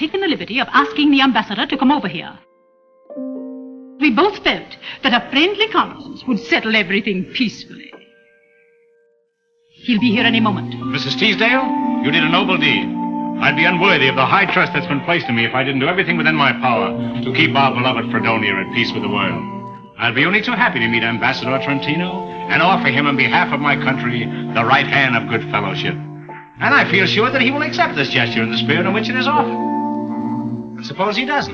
taken the liberty of asking the ambassador to come over here. We both felt that a friendly conference would settle everything peacefully. He'll be here any moment. Mrs. Teasdale, you did a noble deed. I'd be unworthy of the high trust that's been placed in me if I didn't do everything within my power to keep our beloved Fredonia at peace with the world. I'll be only too happy to meet Ambassador Trentino and offer him on behalf of my country the right hand of good fellowship. And I feel sure that he will accept this gesture in the spirit in which it is offered. And suppose he doesn't?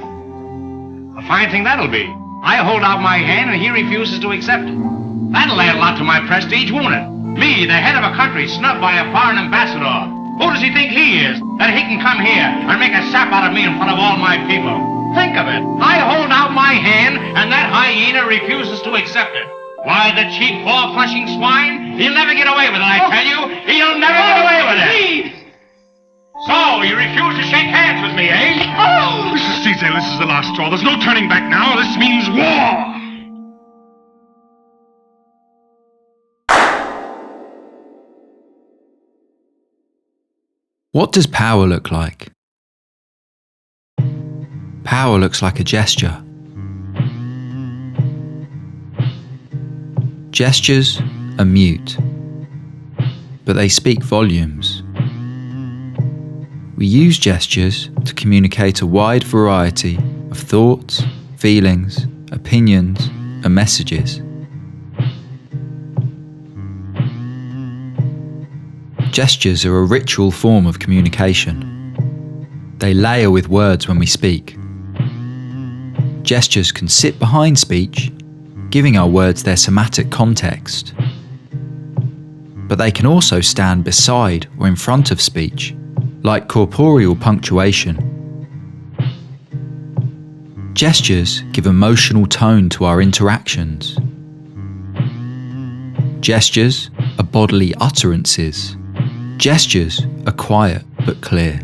A fine thing that'll be. I hold out my hand and he refuses to accept it. That'll add a lot to my prestige, won't it? Me, the head of a country, snubbed by a foreign ambassador. Who does he think he is, that he can come here and make a sap out of me in front of all my people? Think of it. I hold out my hand, and that hyena refuses to accept it. Why, the cheap, ball-flushing swine, he'll never get away with it, I tell you. He'll never get away with it. Please. So, you refuse to shake hands with me, eh? Oh! Mrs. Teasdale, this is the last straw. There's no turning back now. This means war. What does power look like? Power looks like a gesture. Gestures are mute, but they speak volumes. We use gestures to communicate a wide variety of thoughts, feelings, opinions, and messages. Gestures are a ritual form of communication. They layer with words when we speak. Gestures can sit behind speech, giving our words their somatic context. But they can also stand beside or in front of speech, like corporeal punctuation. Gestures give emotional tone to our interactions. Gestures are bodily utterances. Gestures are quiet but clear.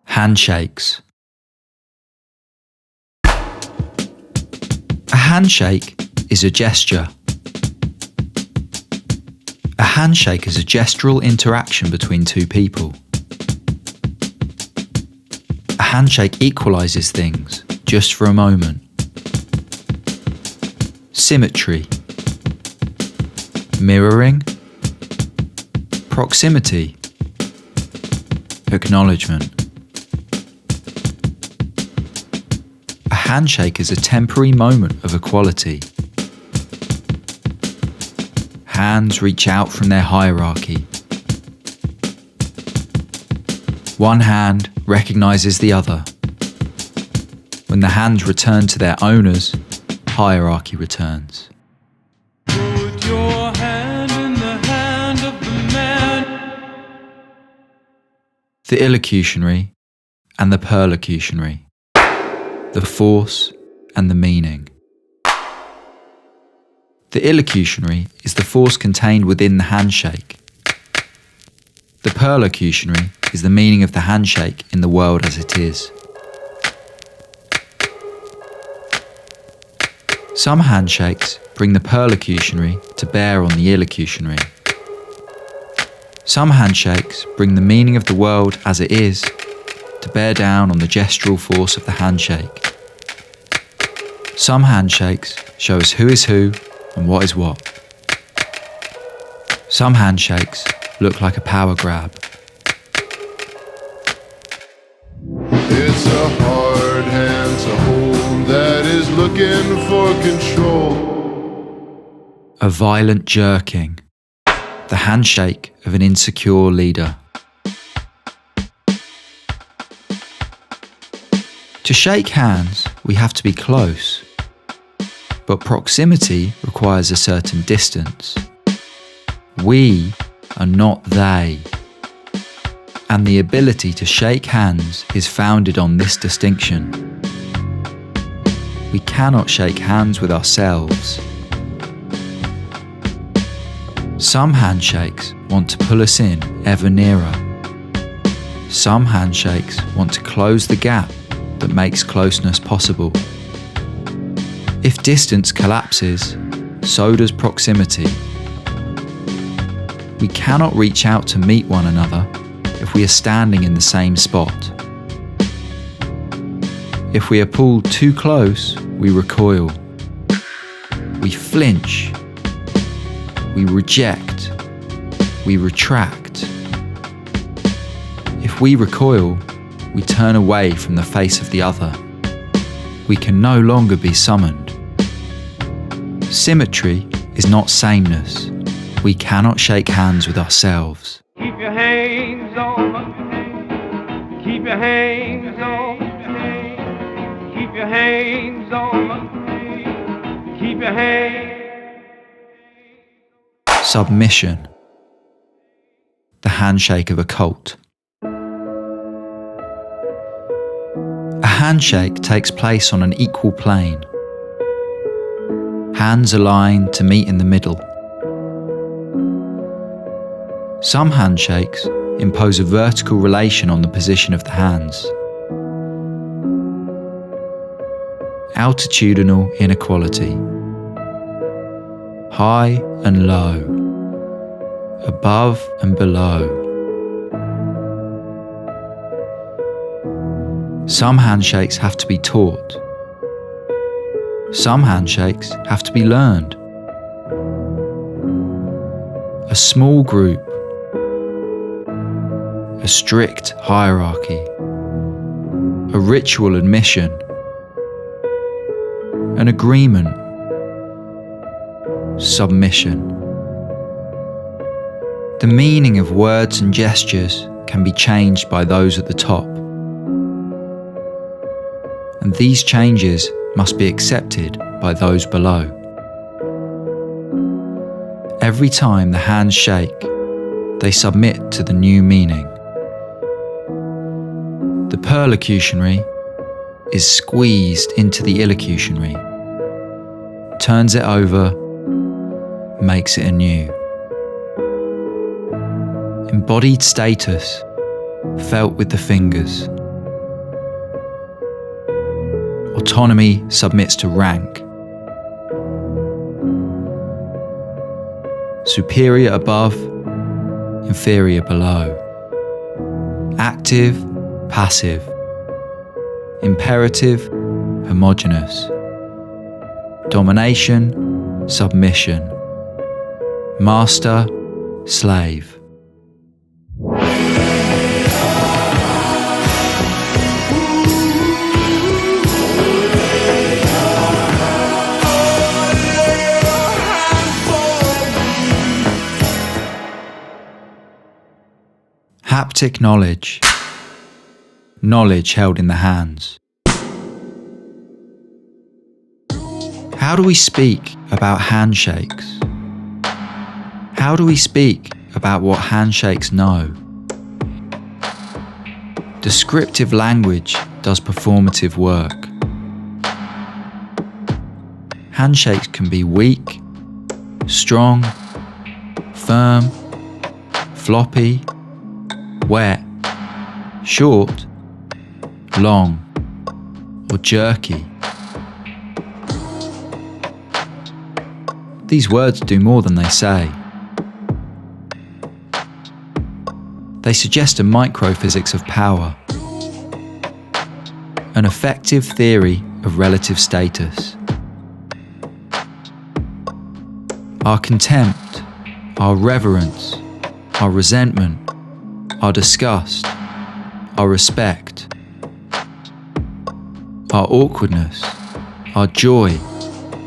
Handshakes. A handshake is a gesture. A handshake is a gestural interaction between two people. A handshake equalizes things just for a moment. Symmetry. Mirroring. Proximity. Acknowledgement. A handshake is a temporary moment of equality. Hands reach out from their hierarchy. One hand recognizes the other. When the hands return to their owners, hierarchy returns. Put your hand in the hand of the man. The illocutionary and the perlocutionary. The force and the meaning. The illocutionary is the force contained within the handshake. The perlocutionary is the meaning of the handshake in the world as it is. Some handshakes bring the perlocutionary to bear on the illocutionary. Some handshakes bring the meaning of the world as it is to bear down on the gestural force of the handshake. Some handshakes show us who is who and what is what. Some handshakes look like a power grab. It's a hard hand to hold that is looking for control. A violent jerking. The handshake of an insecure leader. To shake hands, we have to be close, but proximity requires a certain distance. We are not they, and the ability to shake hands is founded on this distinction. We cannot shake hands with ourselves. Some handshakes want to pull us in ever nearer. Some handshakes want to close the gap that makes closeness possible. If distance collapses, so does proximity. We cannot reach out to meet one another if we are standing in the same spot. If we are pulled too close, we recoil. We flinch. We reject. We retract. If we recoil, we turn away from the face of the other. We can no longer be summoned. Symmetry is not sameness. We cannot shake hands with ourselves. Keep your hands on. Keep your hands on. Keep your hands on. Keep your hands. Submission. The handshake of a cult. A handshake takes place on an equal plane. Hands align to meet in the middle. Some handshakes impose a vertical relation on the position of the hands. Altitudinal inequality. High and low. Above and below. Some handshakes have to be taught. Some handshakes have to be learned. A small group. A strict hierarchy. A ritual admission. An agreement. Submission. The meaning of words and gestures can be changed by those at the top. And these changes must be accepted by those below. Every time the hands shake, they submit to the new meaning. The perlocutionary is squeezed into the illocutionary, turns it over, makes it anew. Embodied status, felt with the fingers. Autonomy submits to rank. Superior above, inferior below. Active, passive. Imperative, homogeneous. Domination, submission. Master, slave. Haptic knowledge. Knowledge held in the hands. How do we speak about handshakes? How do we speak about what handshakes know? Descriptive language does performative work. Handshakes can be weak, strong, firm, floppy, wet, short, long, or jerky. These words do more than they say. They suggest a microphysics of power, an effective theory of relative status. Our contempt, our reverence, our resentment, our disgust, our respect, our awkwardness, our joy,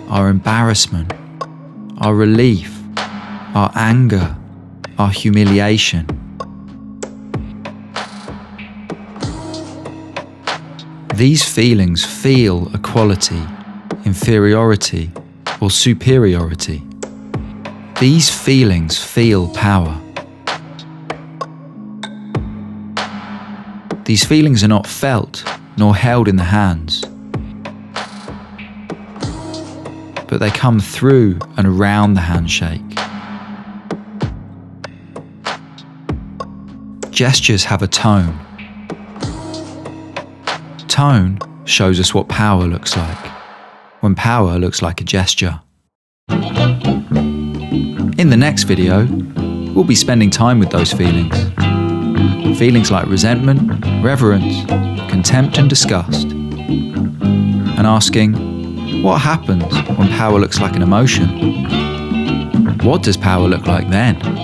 our embarrassment, our relief, our anger, our humiliation. These feelings feel equality, inferiority, or superiority. These feelings feel power. These feelings are not felt nor held in the hands, but they come through and around the handshake. Gestures have a tone. Tone shows us what power looks like, when power looks like a gesture. In the next video, we'll be spending time with those feelings. Feelings like resentment, reverence, contempt and disgust. And asking, what happens when power looks like an emotion? What does power look like then?